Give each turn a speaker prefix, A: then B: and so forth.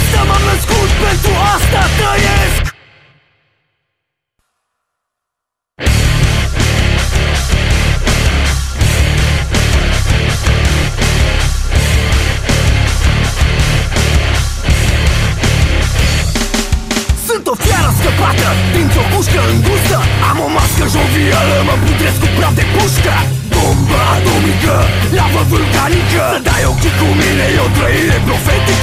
A: asta m-am născut, pentru asta trăiesc. Sunt o fiară scăpată dintr-o pușcă îngustă. Am o mască jovială, mă pudresc cu praf de pușcă. Bombă atomică, lavă vulcanică. Să dai ochii cu mine, e o trăire profetică.